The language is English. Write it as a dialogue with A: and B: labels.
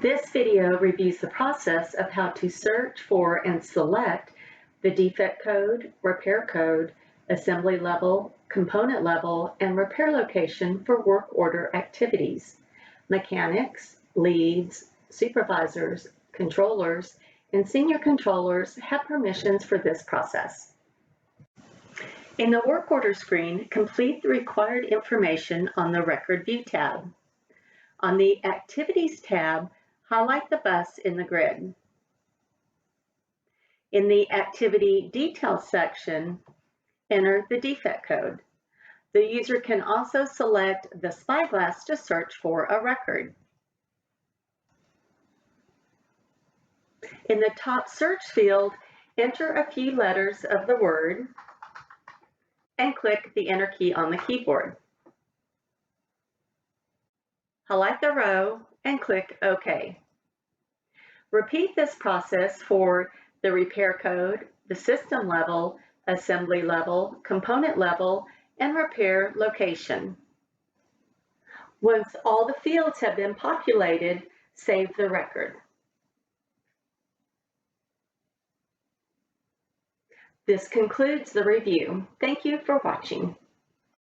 A: This video reviews the process of how to search for and select the defect code, repair code, assembly level, component level, and repair location for work order activities. Mechanics, leads, supervisors, controllers, and senior controllers have permissions for this process. In the work order screen, complete the required information on the Record View tab. On the Activities tab, highlight the bus in the grid. In the Activity Details section, enter the defect code. The user can also select the spyglass to search for a record. In the top search field, enter a few letters of the word and click the Enter key on the keyboard. Highlight the row and click OK. Repeat this process for the repair code, the system level, assembly level, component level, and repair location. Once all the fields have been populated, save the record. This concludes the review. Thank you for watching.